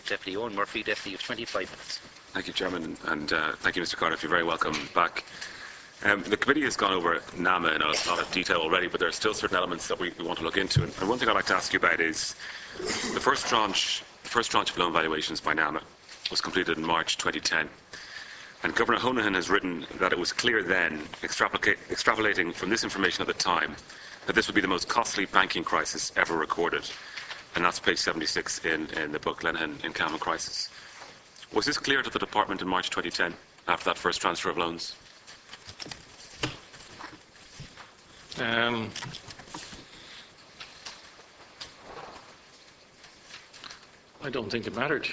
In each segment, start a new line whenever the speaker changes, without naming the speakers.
Deputy Owen Murphy. Deputy, you have 25 minutes.
Thank you, Chairman, and thank you, Mr. Cardiff. You're very welcome back. The committee has gone over NAMA in a lot of detail already, but there are still certain elements that we want to look into. And one thing I'd like to ask you about is the first tranche of loan valuations by NAMA was completed in March 2010. And Governor Honohan has written that it was clear then, extrapolating from this information at the time, that this would be the most costly banking crisis ever recorded. And that's page 76 in the book Lenihan in Calm and Crisis. Was this clear to the department in March 2010 after that first transfer of loans?
I don't think it mattered.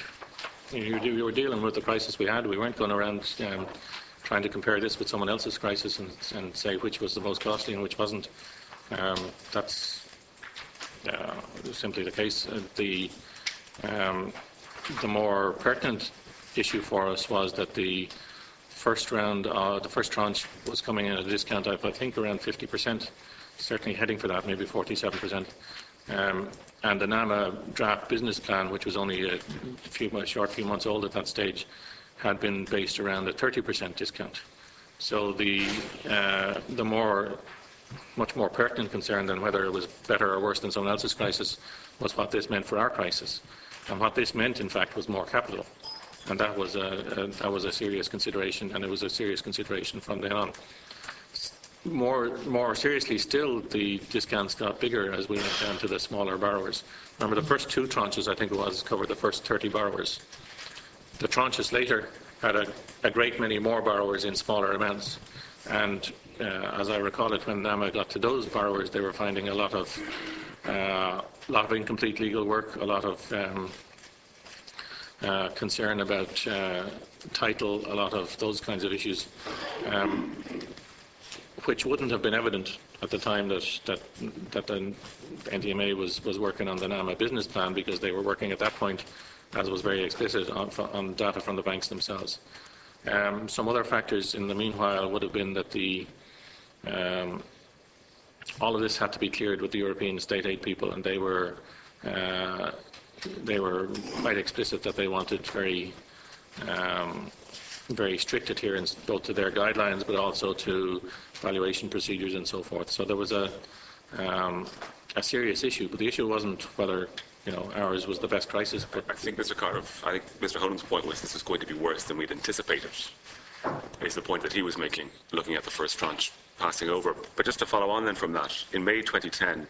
You were dealing with the crisis we had. We weren't going around trying to compare this with someone else's crisis and say which was the most costly and which wasn't. That's simply the case. The more pertinent issue for us was that the first tranche was coming in at a discount of, I think, around 50%, certainly heading for that, maybe 47%. And the NAMA draft business plan, which was only a short few months old at that stage, had been based around a 30% discount. So the much more pertinent concern than whether it was better or worse than someone else's crisis was what this meant for our crisis. And what this meant, in fact, was more capital. And that was a serious consideration, and it was a serious consideration from then on. More seriously still, the discounts got bigger as we went down to the smaller borrowers. Remember, the first two tranches, I think it was, covered the first 30 borrowers. The tranches later had a great many more borrowers in smaller amounts. And as I recall it, when NAMA got to those borrowers, they were finding a lot of incomplete legal work, a lot of concern about title, a lot of those kinds of issues, which wouldn't have been evident at the time that the NDMA was working on the NAMA business plan, because they were working at that point, as was very explicit, on data from the banks themselves. Some other factors in the meanwhile would have been that all of this had to be cleared with the European state aid people, and they were quite explicit that they wanted very strict adherence both to their guidelines but also to valuation procedures and so forth. So there was a serious issue, but the issue wasn't whether ours was the best crisis. But
I think, Mr. Cardiff, Mr. Honohan's point was this was going to be worse than we'd anticipated. It's the point that he was making, looking at the first tranche passing over. But just to follow on then from that, in May 2010,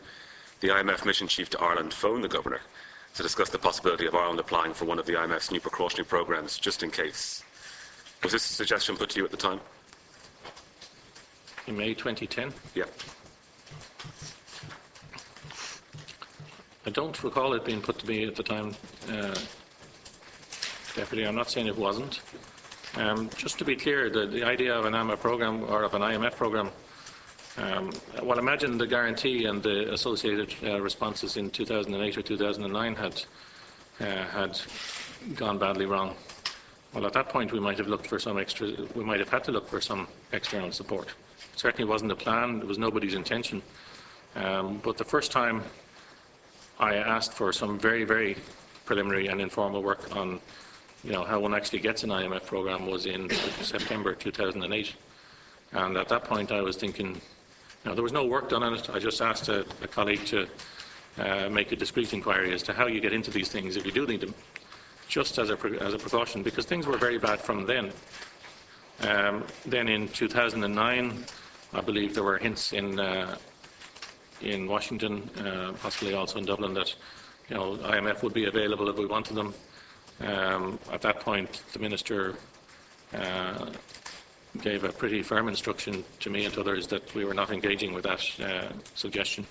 the IMF mission chief to Ireland phoned the governor to discuss the possibility of Ireland applying for one of the IMF's new precautionary programs, just in case. Was this a suggestion put to you at the time?
In May 2010?
Yeah.
I don't recall it being put to me at the time, Deputy. I'm not saying it wasn't. Just to be clear, the idea of an AMA program or of an IMF program, well, imagine the guarantee and the associated responses in 2008 or 2009 had gone badly wrong. Well, at that point, we might have looked for we might have had to look for some external support. It certainly wasn't a plan. It was nobody's intention. But the first time I asked for some very, very preliminary and informal work on, how one actually gets an IMF program was in September 2008. And at that point, I was thinking, there was no work done on it. I just asked a colleague to make a discreet inquiry as to how you get into these things if you do need them, just as a precaution, because things were very bad from then. Then in 2009, I believe there were hints in Washington, possibly also in Dublin, that IMF would be available if we wanted them. At that point, the minister gave a pretty firm instruction to me and to others that we were not engaging with that suggestion.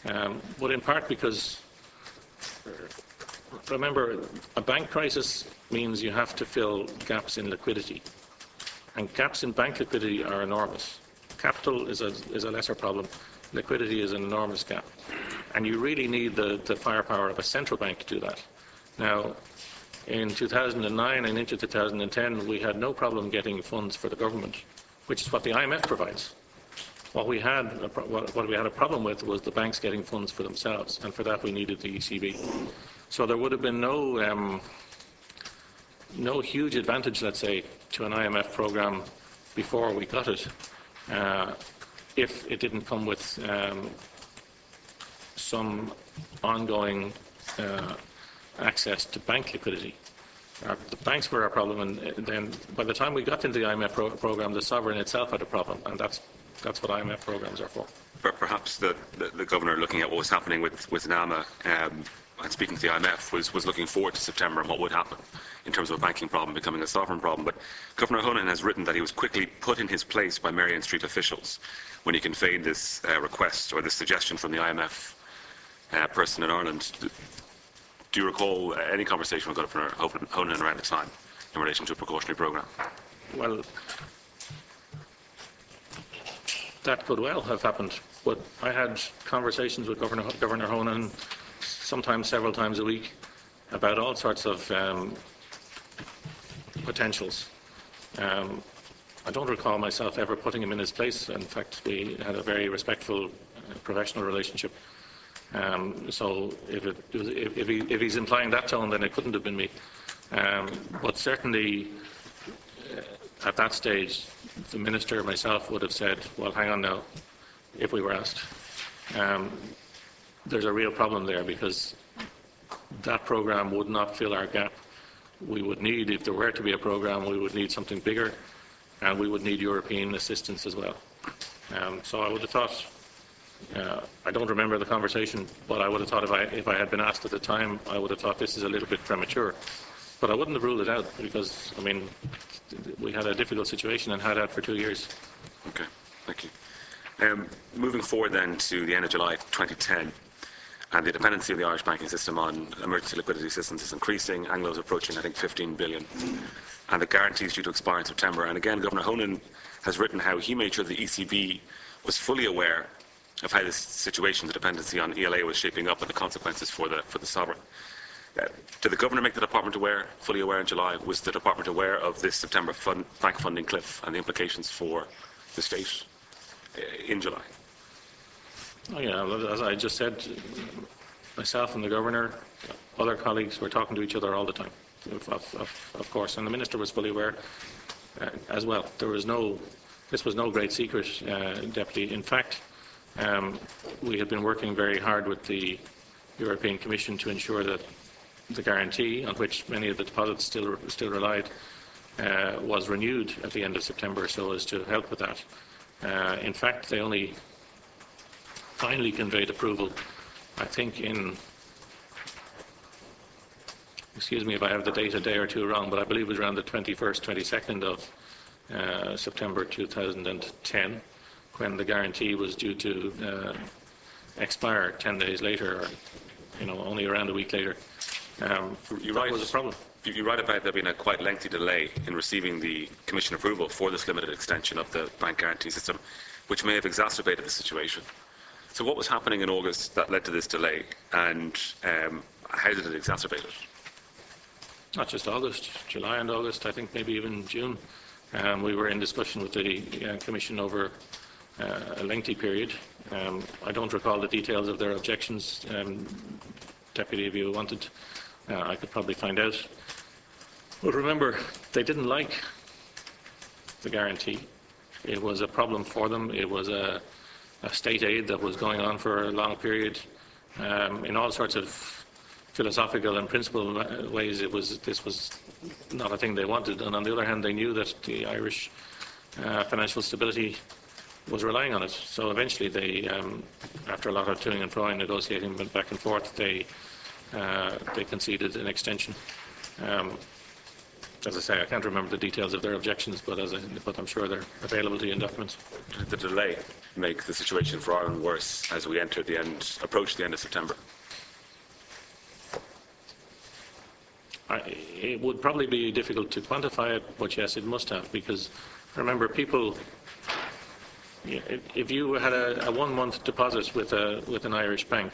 But in part because, remember, a bank crisis means you have to fill gaps in liquidity. And gaps in bank liquidity are enormous. Capital is a lesser problem. Liquidity is an enormous gap. And you really need the firepower of a central bank to do that. Now, in 2009 and into 2010, we had no problem getting funds for the government, which is what the IMF provides. What we had a problem with was the banks getting funds for themselves, and for that we needed the ECB. So there would have been no no huge advantage, let's say, to an IMF program before we got it, if it didn't come with some ongoing access to bank liquidity. The banks were our problem, and then by the time we got into the IMF program, the sovereign itself had a problem, and that's what IMF programs are for.
But perhaps the governor, looking at what was happening with NAMA and speaking to the IMF, was looking forward to September and what would happen in terms of a banking problem becoming a sovereign problem. But Governor Honan has written that he was quickly put in his place by Marion Street officials when he conveyed this request or this suggestion from the IMF person in Ireland. Do you recall any conversation with Governor Honan around the time in relation to a precautionary programme?
Well, that could well have happened, but I had conversations with Governor Honan, sometimes several times a week, about all sorts of potentials. I don't recall myself ever putting him in his place. In fact, we had a very respectful professional relationship. So if he's implying that tone, then it couldn't have been me. But certainly, at that stage, the minister, myself, would have said, well, hang on now, if we were asked. There's a real problem there, because that programme would not fill our gap. We would need, if there were to be a programme, we would need something bigger, and we would need European assistance as well. So I would have thought, I don't remember the conversation, but I would have thought if I had been asked at the time, I would have thought this is a little bit premature. But I wouldn't have ruled it out, because, I mean, we had a difficult situation and had that for 2 years.
Okay, thank you. Moving forward then to the end of July 2010, and the dependency of the Irish banking system on emergency liquidity assistance is increasing. Anglo's approaching, I think, 15 billion, and the guarantee is due to expire in September. And again, Governor Honan has written how he made sure the ECB was fully aware of how this situation, the dependency on ELA, was shaping up and the consequences for the sovereign. Did the governor make the department fully aware in July? Was the department aware of this September bank funding cliff and the implications for the state in July?
Oh yeah, as I just said, myself and the governor, other colleagues were talking to each other all the time, of course, and the minister was fully aware as well. This was no great secret, Deputy. In fact, we had been working very hard with the European Commission to ensure that the guarantee, on which many of the deposits still relied, was renewed at the end of September, so as to help with that. In fact, they only finally conveyed approval, I think, excuse me if I have the date a day or two wrong, but I believe it was around the 21st, 22nd of September 2010, when the guarantee was due to expire 10 days later, or only around a week later. That was a problem.
You write about there being a quite lengthy delay in receiving the Commission approval for this limited extension of the bank guarantee system, which may have exacerbated the situation. So what was happening in August that led to this delay, and how did it exacerbate it?
Not just August, July and August, I think maybe even June. We were in discussion with the Commission over a lengthy period. I don't recall the details of their objections. Deputy, if you wanted, I could probably find out. But remember, they didn't like the guarantee. It was a problem for them. It was a state aid that was going on for a long period. In all sorts of philosophical and principal ways, this was not a thing they wanted. And on the other hand, they knew that the Irish financial stability was relying on it. So eventually they, after a lot of toing and froing, negotiating, went back and forth, they conceded an extension. As I say, I can't remember the details of their objections, but I'm sure they're available to you in documents.
Did the delay make the situation for Ireland worse as we approach the end of September?
It would probably be difficult to quantify it, but yes, it must have, because remember, people, if you had a 1 month deposit with an Irish bank,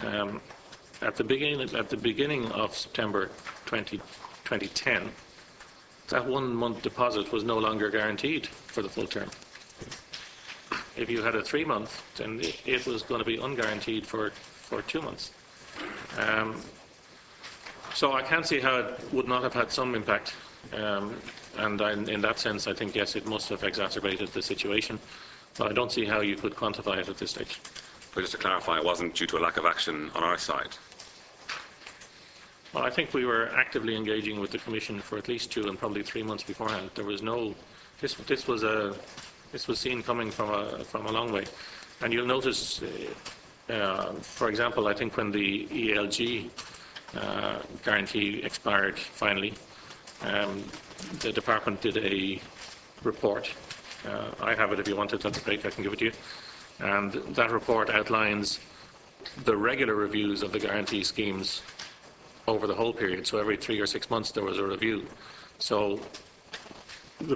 at the beginning of September 2010, that 1 month deposit was no longer guaranteed for the full term. If you had a 3 month, then it was going to be unguaranteed for 2 months. So I can't see how it would not have had some impact. In that sense, I think, yes, it must have exacerbated the situation. But I don't see how you could quantify it at this stage.
But just to clarify, it wasn't due to a lack of action on our side.
Well, I think we were actively engaging with the Commission for at least 2 and probably 3 months beforehand. There was no. This was seen coming from a long way. And you'll notice, for example, I think when the ELG guarantee expired finally, the department did a report. I have it if you want it at the break, I can give it to you. And that report outlines the regular reviews of the guarantee schemes over the whole period. So every 3 or 6 months there was a review. So at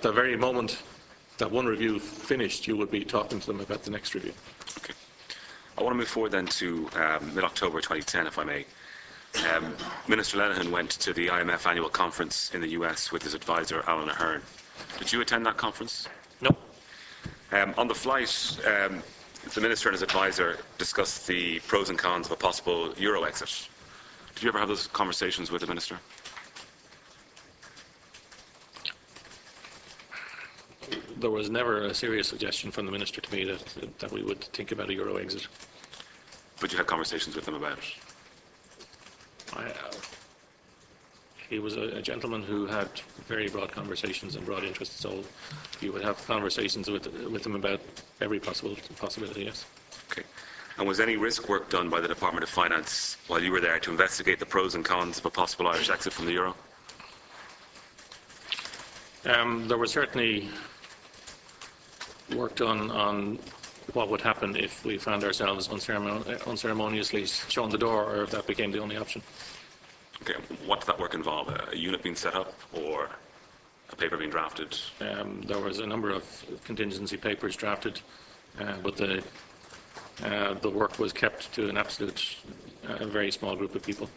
the very moment that one review finished, you would be talking to them about the next review.
Okay. I want to move forward then to mid-October 2010, if I may. Minister Lenihan went to the IMF annual conference in the US with his advisor, Alan Ahern. Did you attend that conference?
No.
On the flight, the Minister and his advisor discussed the pros and cons of a possible Euro exit. Did you ever have those conversations with the Minister?
There was never a serious suggestion from the Minister to me that we would think about a Euro exit.
But you had conversations with him about it?
He was a gentleman who had very broad conversations and broad interests, so you would have conversations with him about every possibility, yes.
Okay. And was any risk work done by the Department of Finance while you were there to investigate the pros and cons of a possible Irish exit from the Euro?
There was certainly work done on what would happen if we found ourselves unceremoniously shown the door, or if that became the only option.
Okay. What did that work involve? A unit being set up or a paper being drafted?
There was a number of contingency papers drafted, but the work was kept to an absolute very small group of people.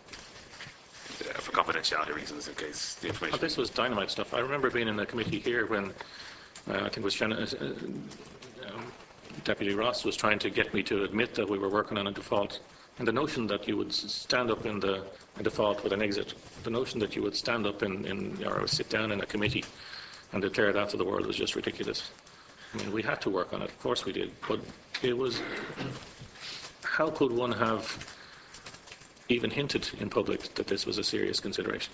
For confidentiality reasons, in case the information...
This was dynamite stuff. I remember being in a committee here when I think it was Deputy Ross was trying to get me to admit that we were working on a default. And the notion that you would stand up in a default with an exit, the notion that you would stand up or sit down in a committee and declare that to the world was just ridiculous. I mean, we had to work on it, of course we did, but it was, how could one have even hinted in public that this was a serious consideration?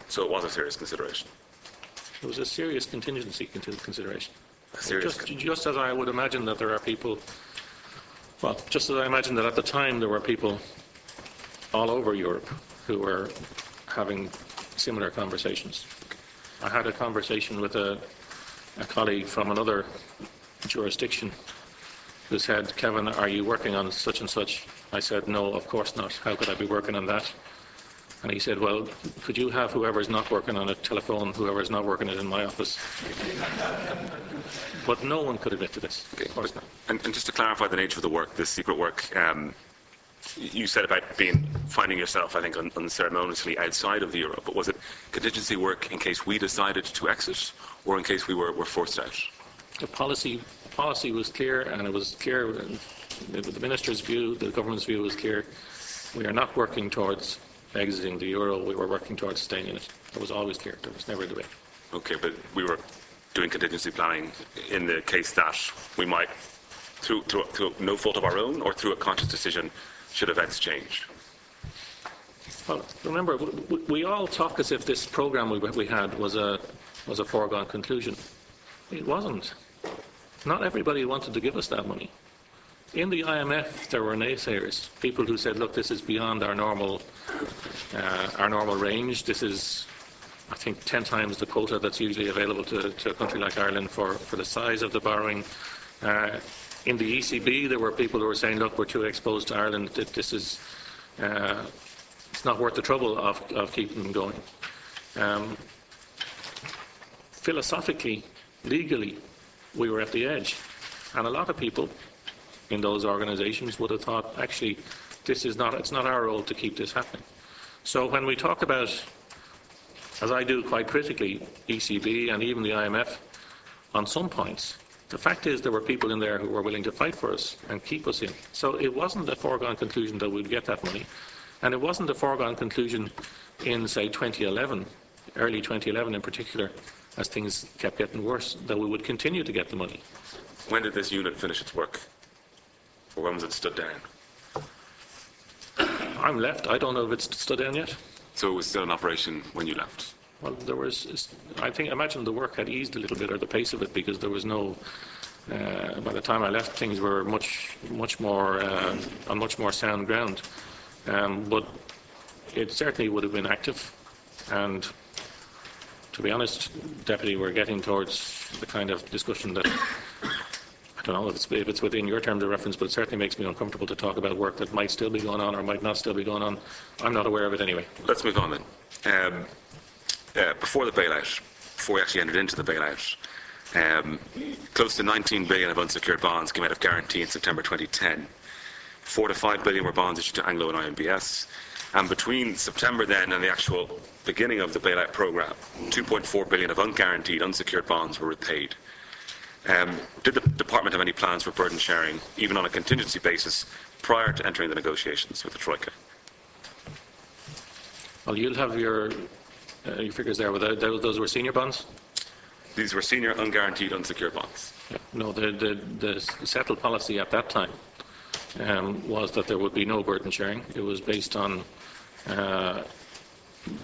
So it was a serious consideration?
It was a serious contingency consideration.
Just
as I would imagine that there are people, well, just as I imagine that at the time there were people all over Europe who were having similar conversations. I had a conversation with a colleague from another jurisdiction who said, "Kevin, are you working on such and such?" I said, "No, of course not. How could I be working on that?" And he said, "Well, could you have whoever's not working on it telephone whoever's not working it in my office?" But no one could admit to this.
Okay.
Of course not.
And just to clarify the nature of the work, this secret work, you said about finding yourself, I think, unceremoniously outside of the Euro, but was it contingency work in case we decided to exit, or in case we were forced out?
The policy was clear, and it was clear, the Minister's view, the government's view was clear. We are not working towards exiting the Euro, we were working towards staying in it. It was always clear, there was never a debate.
Okay, but we were doing contingency planning in the case that we might, through no fault of our own or through a conscious decision, should events change?
Well, remember, we all talk as if this programme we had was a foregone conclusion. It wasn't. Not everybody wanted to give us that money. In the IMF, there were naysayers, people who said, "Look, this is beyond our normal range. This is, I think, 10 times the quota that's usually available to a country like Ireland for the size of the borrowing." In the ECB, there were people who were saying, "Look, we're too exposed to Ireland. This is it's not worth the trouble of keeping them going." Philosophically, legally, we were at the edge, and a lot of people in those organisations would have thought, actually, it's not our role to keep this happening. So when we talk about, as I do quite critically, ECB and even the IMF, on some points, the fact is there were people in there who were willing to fight for us and keep us in. So it wasn't a foregone conclusion that we'd get that money. And it wasn't a foregone conclusion in, say, 2011, early 2011 in particular, as things kept getting worse, that we would continue to get the money.
When did this unit finish its work? Or when was it stood down?
I'm left. I don't know if it's stood down yet.
So it was still in operation when you left?
Well, there was, imagine the work had eased a little bit, or the pace of it, because there was no, by the time I left, things were much more, on much more sound ground. But it certainly would have been active, and to be honest, Deputy, we're getting towards the kind of discussion that, I don't know if it's within your terms of reference, but it certainly makes me uncomfortable to talk about work that might still be going on or might not still be going on. I'm not aware of it anyway.
Let's move on then. Before the bailout, before we actually entered into the bailout, close to 19 billion of unsecured bonds came out of guarantee in September 2010. 4 to 5 billion were bonds issued to Anglo and IMBS. And between September then and the actual beginning of the bailout programme, 2.4 billion of unguaranteed, unsecured bonds were repaid. Did the department have any plans for burden sharing, even on a contingency basis, prior to entering the negotiations with the Troika?
Well, you'll have your figures there. Those were senior bonds?
These were senior, unguaranteed, unsecured bonds.
Yeah. No, the settled policy at that time was that there would be no burden sharing. It was based on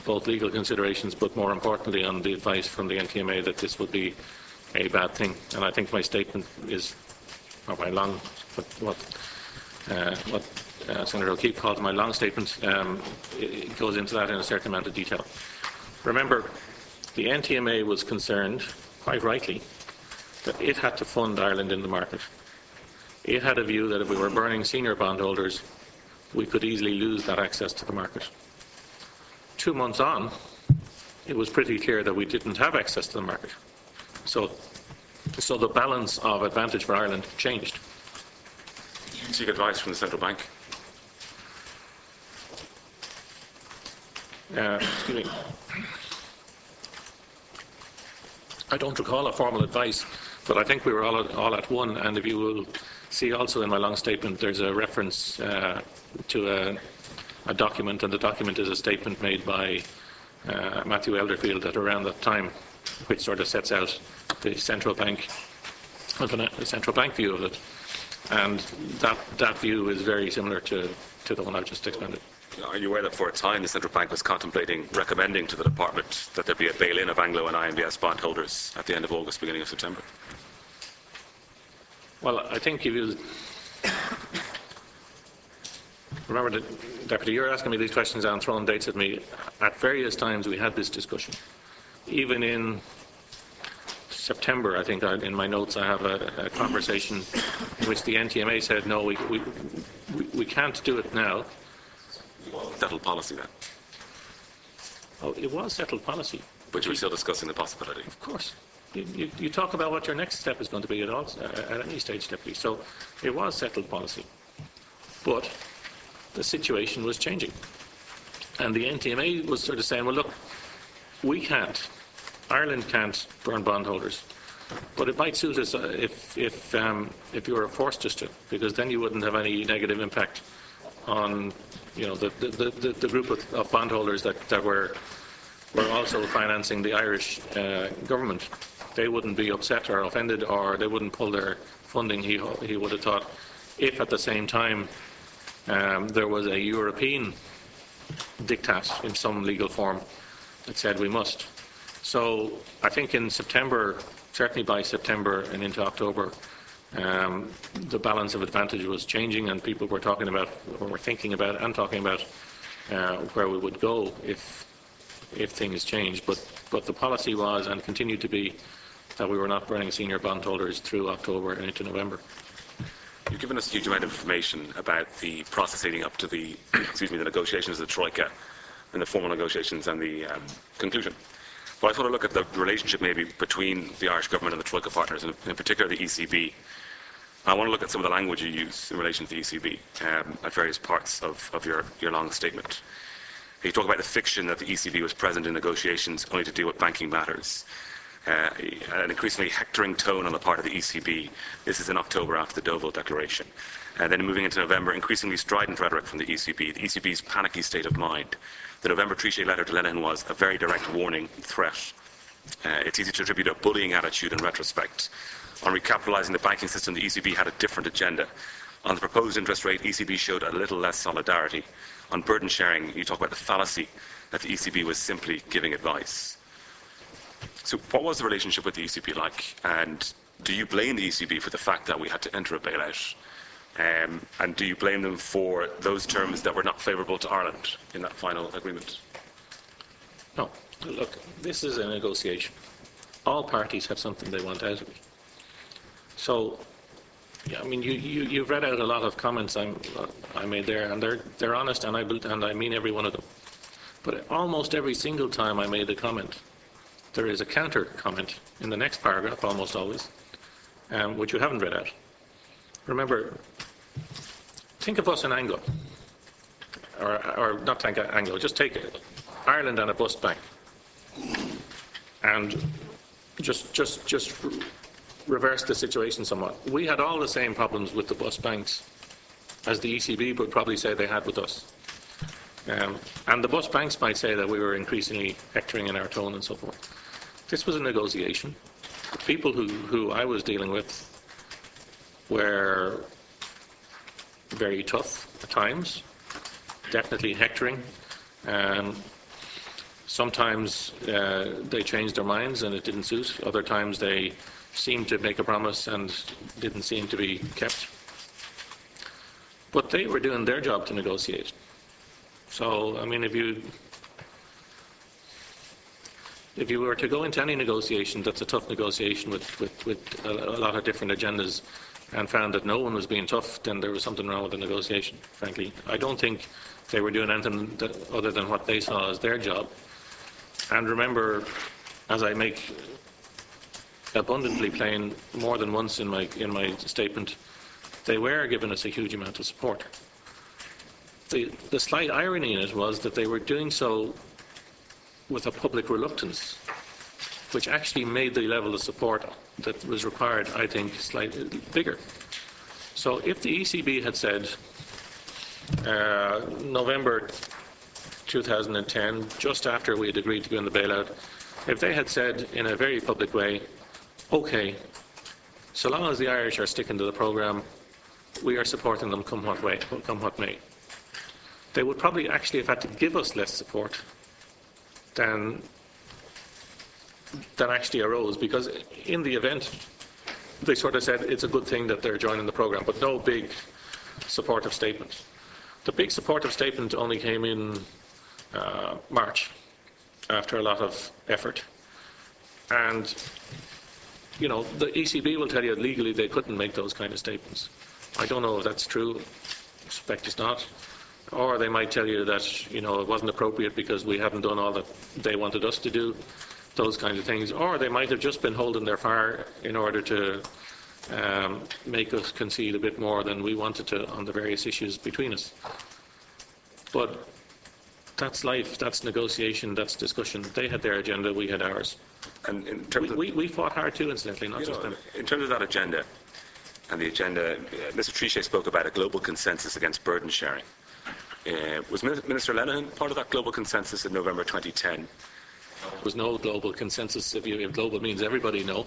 both legal considerations, but more importantly on the advice from the NTMA that this would be a bad thing. And I think my statement is, or my long, what Senator O'Keefe called my long statement, it goes into that in a certain amount of detail. Remember, the NTMA was concerned, quite rightly, that it had to fund Ireland in the market. It had a view that if we were burning senior bondholders, we could easily lose that access to the market. 2 months on, it was pretty clear that we didn't have access to the market. So the balance of advantage for Ireland changed.
Did you seek advice from the central bank?
Excuse me. I don't recall a formal advice, but I think we were all at one. And if you will see also in my long statement, there's a reference to a document, and the document is a statement made by Matthew Elderfield at around that time, which sort of sets out the central bank view of it. And that view is very similar to the one I've just explained.
Are you aware that for a time the central bank was contemplating recommending to the department that there be a bail-in of Anglo and IMBS bondholders at the end of August, beginning of September?
Well, I think if you remember, Deputy, you're asking me these questions and throwing dates at me. At various times we had this discussion. Even in September, I think in my notes I have a conversation in which the NTMA said, no, we can't do it now.
Settled policy then?
Oh, it was settled policy.
But you were still discussing the possibility?
Of course. You talk about what your next step is going to be at any stage, Deputy. So it was settled policy. But the situation was changing. And the NTMA was sort of saying, well, look, we can't. Ireland can't burn bondholders. But it might suit us if you were forced us to, because then you wouldn't have any negative impact on the group of bondholders that were also financing the Irish government. They wouldn't be upset or offended, or they wouldn't pull their funding, he would have thought, if at the same time there was a European diktat in some legal form that said we must. So I think in September, certainly by September and into October, the balance of advantage was changing, and people were talking about, or were thinking about and talking about where we would go if things changed. But the policy was and continued to be that we were not burning senior bondholders through October and into November.
You've given us a huge amount of information about the process leading up to the the negotiations of the Troika and the formal negotiations and the conclusion. But I just want to look at the relationship maybe between the Irish government and the Troika partners, and in particular the ECB. I want to look at some of the language you use in relation to the ECB at various parts of your long statement. You talk about the fiction that the ECB was present in negotiations only to deal with banking matters. an increasingly hectoring tone on the part of the ECB. This is in October after the Deauville Declaration. Then moving into November, increasingly strident rhetoric from the ECB's panicky state of mind. The November Trichet letter to Lenin was a very direct warning and threat. It's easy to attribute a bullying attitude in retrospect. On recapitalising the banking system, the ECB had a different agenda. On the proposed interest rate, ECB showed a little less solidarity. On burden sharing, you talk about the fallacy that the ECB was simply giving advice. So what was the relationship with the ECB like? And do you blame the ECB for the fact that we had to enter a bailout? And do you blame them for those terms that were not favourable to Ireland in that final agreement?
No. Look, this is a negotiation. All parties have something they want out of it. So, yeah, I mean, you've read out a lot of comments I made there, and they're honest, and I mean every one of them. But almost every single time I made a comment, there is a counter comment in the next paragraph, almost always, which you haven't read out. Remember, think of us in Anglo, or not think Anglo, just take Ireland and a bust bank, and just reverse the situation somewhat. We had all the same problems with the bust banks as the ECB would probably say they had with us. And the bust banks might say that we were increasingly hectoring in our tone and so forth. This was a negotiation. The people who I was dealing with were very tough at times, definitely hectoring. Sometimes they changed their minds and it didn't suit. Other times they seemed to make a promise and didn't seem to be kept. But they were doing their job to negotiate. So, I mean, if you were to go into any negotiation that's a tough negotiation with a lot of different agendas and found that no one was being tough, then there was something wrong with the negotiation, frankly. I don't think they were doing anything other than what they saw as their job. And remember, as I make abundantly plain more than once in my statement, they were giving us a huge amount of support. The slight irony in it was that they were doing so with a public reluctance, which actually made the level of support that was required, I think, slightly bigger. So if the ECB had said, November 2010, just after we had agreed to go in the bailout, if they had said in a very public way, OK, so long as the Irish are sticking to the programme, we are supporting them come what may. They would probably actually have had to give us less support than actually arose, because in the event they sort of said it's a good thing that they're joining the programme, but no big supportive statement. The big supportive statement only came in March, after a lot of effort. And, you know, the ECB will tell you legally they couldn't make those kind of statements. I don't know if that's true. I suspect it's not. Or they might tell you that, you know, it wasn't appropriate because we haven't done all that they wanted us to do, those kinds of things. Or they might have just been holding their fire in order to make us concede a bit more than we wanted to on the various issues between us. But that's life, that's negotiation, that's discussion. They had their agenda, we had ours.
And in terms
we fought hard too, incidentally, not just them.
In terms of that agenda, and the agenda, Mr. Trichet spoke about a global consensus against burden sharing. Was Minister Lenihan part of that global consensus in November 2010?
There was no global consensus. If global means everybody, no.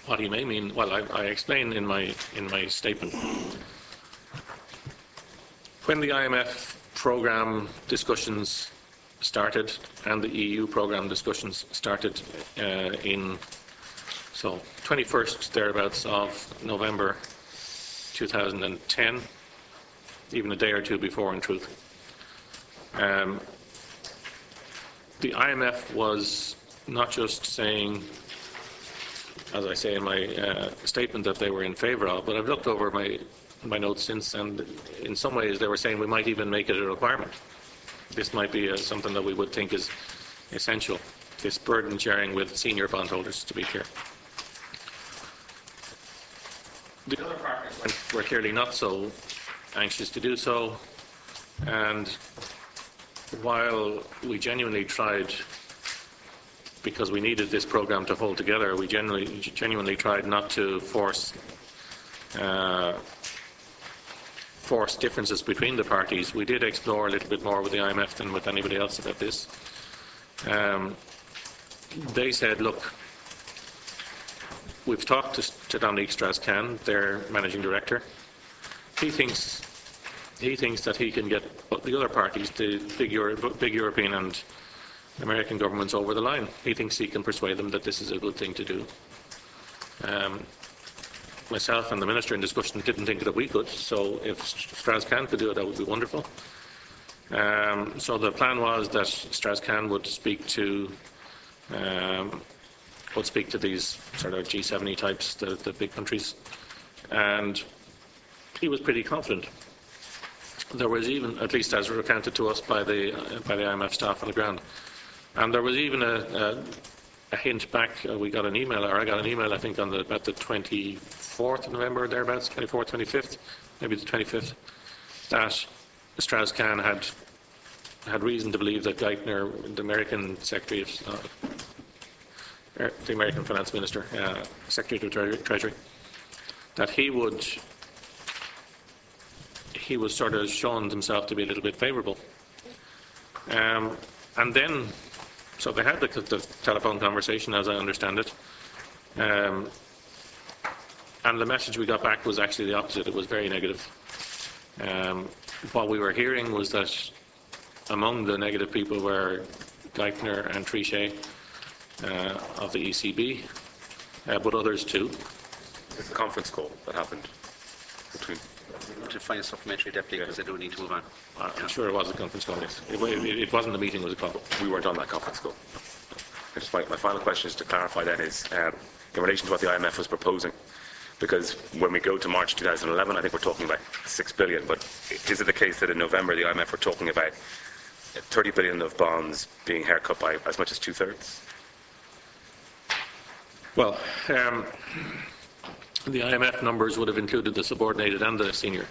What he may mean, well, I explain in my statement. When the IMF programme discussions started and the EU programme discussions started in 21st thereabouts of November 2010, even a day or two before, in truth. The IMF was not just saying, as I say in my statement, that they were in favour of, but I've looked over my notes since, and in some ways they were saying we might even make it a requirement. This might be something that we would think is essential, this burden sharing with senior bondholders, to be clear. The other partners were clearly not so anxious to do so, and while we genuinely tried because we needed this program to hold together, we genuinely tried not to force differences between the parties. We did explore a little bit more with the IMF than with anybody else about this. They said, look, we've talked to Dominique Strauss-Kahn, their managing director. He thinks that he can get the other parties, the big European and American governments, over the line. He thinks he can persuade them that this is a good thing to do. Myself and the minister in discussion didn't think that we could, so if Strauss-Kahn could do it, that would be wonderful. So the plan was that Strauss-Kahn would speak to these sort of G70 types, the big countries, and he was pretty confident. There was even, at least as recounted to us by the IMF staff on the ground, and there was even a hint back. We got an email, or I got an email, I think, on about the 24th of November, thereabouts, 24th, 25th, maybe the 25th, that Strauss-Kahn had reason to believe that Geithner, the American Secretary of the American Finance Minister, Secretary of Treasury, that he was sort of shown himself to be a little bit favourable. And then, so they had the telephone conversation, as I understand it, and the message we got back was actually the opposite. It was very negative. What we were hearing was that among the negative people were Geithner and Trichet of the ECB, but others too.
It's a conference call that happened between...
To find a supplementary deputy, because they do need to move on.
I'm sure it was a conference call, yes. It wasn't a meeting, it was a call.
We weren't on that conference call. And just my final question is to clarify then is, in relation to what the IMF was proposing, because when we go to March 2011, I think we're talking about 6 billion, but is it the case that in November the IMF were talking about 30 billion of bonds being haircut by as much as 2/3?
Well, the IMF numbers would have included the subordinated and the senior.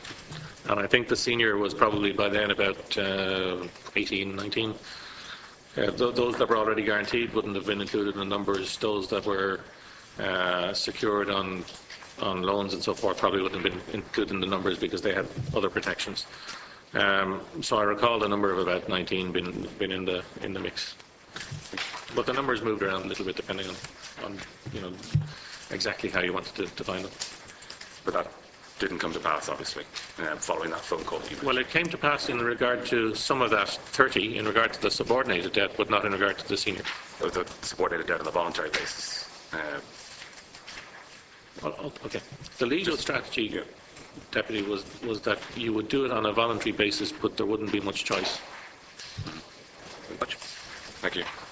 And I think the senior was probably by then about 18, 19. Those that were already guaranteed wouldn't have been included in the numbers. Those that were secured on loans and so forth probably wouldn't have been included in the numbers because they had other protections. So I recall the number of about 19 been in the mix. But the numbers moved around a little bit depending on exactly how you wanted to define them.
But that didn't come to pass, obviously, following that phone call.
Well, it came to pass in regard to some of that 30, in regard to the subordinated debt, but not in regard to the senior.
The subordinated debt on a voluntary basis.
Okay. The legal strategy, Deputy, was that you would do it on a voluntary basis, but there wouldn't be much choice.
Thank you.